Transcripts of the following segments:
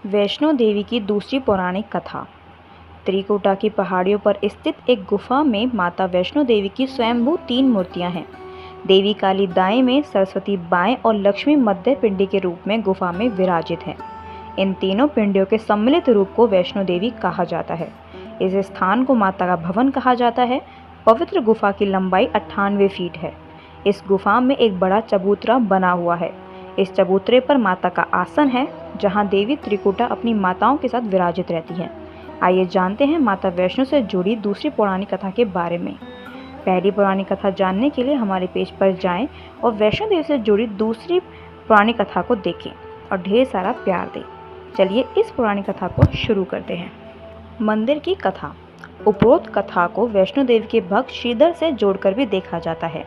वैष्णो देवी की दूसरी पौराणिक कथा। त्रिकुटा की पहाड़ियों पर स्थित एक गुफा में माता वैष्णो देवी की स्वयंभू 3 मूर्तियां हैं। देवी काली दाएं में, सरस्वती बाएं और लक्ष्मी मध्य पिंडी के रूप में गुफा में विराजित हैं। इन तीनों पिंडियों के सम्मिलित रूप को वैष्णो देवी कहा जाता है। इस स्थान को माता का भवन कहा जाता है। पवित्र गुफा की लंबाई 98 फीट है। इस गुफा में एक बड़ा चबूतरा बना हुआ है। इस चबूतरे पर माता का आसन है, जहां देवी त्रिकुटा अपनी माताओं के साथ विराजित रहती हैं। आइए जानते हैं माता वैष्णो से जुड़ी दूसरी पौराणिक कथा के बारे में। पहली पौराणिक कथा जानने के लिए हमारे पेज पर जाएं और वैष्णो देवी से जुड़ी दूसरी पौराणिक कथा को देखें और ढेर सारा प्यार दें। चलिए इस पौराणिक कथा को शुरू करते हैं। मंदिर की कथा। उपरोक्त कथा को वैष्णो देवी के भक्त श्रीधर से जोड़कर भी देखा जाता है।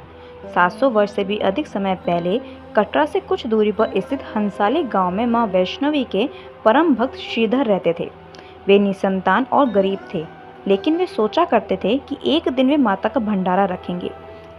700 वर्ष से भी अधिक समय पहले कटरा से कुछ दूरी पर स्थित हंसाली गांव में मां वैष्णवी के परम भक्त श्रीधर रहते थे। वे निसंतान और गरीब थे, लेकिन वे सोचा करते थे कि एक दिन वे माता का भंडारा रखेंगे।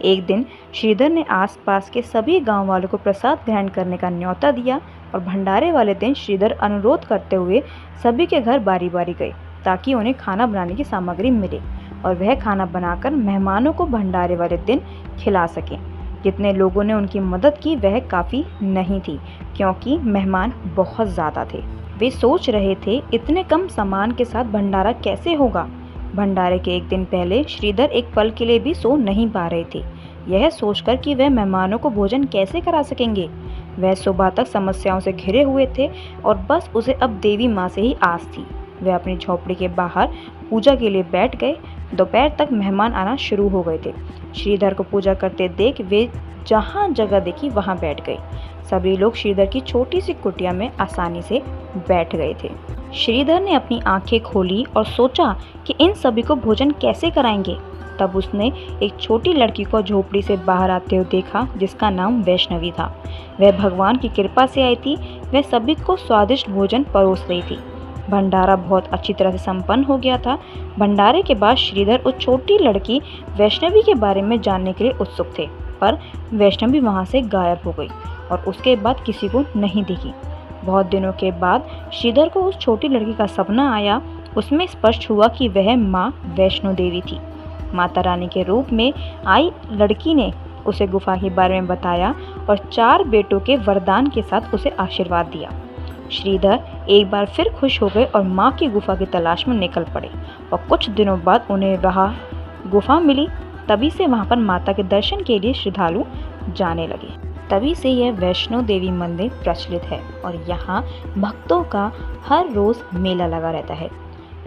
एक दिन श्रीधर ने आसपास के सभी गांव वालों को प्रसाद ग्रहण करने का न्योता दिया और भंडारे वाले दिन श्रीधर अनुरोध करते हुए सभी के घर बारी बारी गए, ताकि उन्हें खाना बनाने की सामग्री मिले और वह खाना बनाकर मेहमानों को भंडारे वाले दिन खिला सकें। जितने लोगों ने उनकी मदद की वह काफ़ी नहीं थी, क्योंकि मेहमान बहुत ज़्यादा थे। वे सोच रहे थे इतने कम सामान के साथ भंडारा कैसे होगा। भंडारे के एक दिन पहले श्रीधर एक पल के लिए भी सो नहीं पा रहे थे, यह सोचकर कि वह मेहमानों को भोजन कैसे करा सकेंगे। वह सुबह तक समस्याओं से घिरे हुए थे और बस उसे अब देवी माँ से ही आस थी। वे अपनी झोपड़ी के बाहर पूजा के लिए बैठ गए। दोपहर तक मेहमान आना शुरू हो गए थे। श्रीधर को पूजा करते देख वे जहाँ जगह देखी वहाँ बैठ गए। सभी लोग श्रीधर की छोटी सी कुटिया में आसानी से बैठ गए थे। श्रीधर ने अपनी आंखें खोली और सोचा कि इन सभी को भोजन कैसे कराएंगे। तब उसने एक छोटी लड़की को झोपड़ी से बाहर आते हुए देखा, जिसका नाम वैष्णवी था। वह भगवान की कृपा से आई थी। वह सभी को स्वादिष्ट भोजन परोस रही थी। भंडारा बहुत अच्छी तरह से संपन्न हो गया था। भंडारे के बाद श्रीधर उस छोटी लड़की वैष्णवी के बारे में जानने के लिए उत्सुक थे, पर वैष्णवी वहां से गायब हो गई और उसके बाद किसी को नहीं दिखी। बहुत दिनों के बाद श्रीधर को उस छोटी लड़की का सपना आया। उसमें स्पष्ट हुआ कि वह माँ वैष्णो देवी थी। माता रानी के रूप में आई लड़की ने उसे गुफा के बारे में बताया और 4 बेटों के वरदान के साथ उसे आशीर्वाद दिया। श्रीधर एक बार फिर खुश हो गए और माँ की गुफा की तलाश में निकल पड़े और कुछ दिनों बाद उन्हें वहाँ गुफा मिली। तभी से वहाँ पर माता के दर्शन के लिए श्रद्धालु जाने लगे। तभी से यह वैष्णो देवी मंदिर प्रचलित है और यहाँ भक्तों का हर रोज़ मेला लगा रहता है।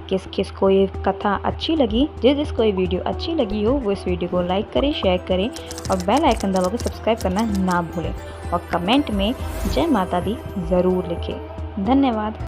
किस किस को ये कथा अच्छी लगी, जिसको ये वीडियो अच्छी लगी हो वो इस वीडियो को लाइक करें, शेयर करें और बेल आइकन दबाकर सब्सक्राइब करना ना भूलें और कमेंट में जय माता दी ज़रूर लिखें। धन्यवाद।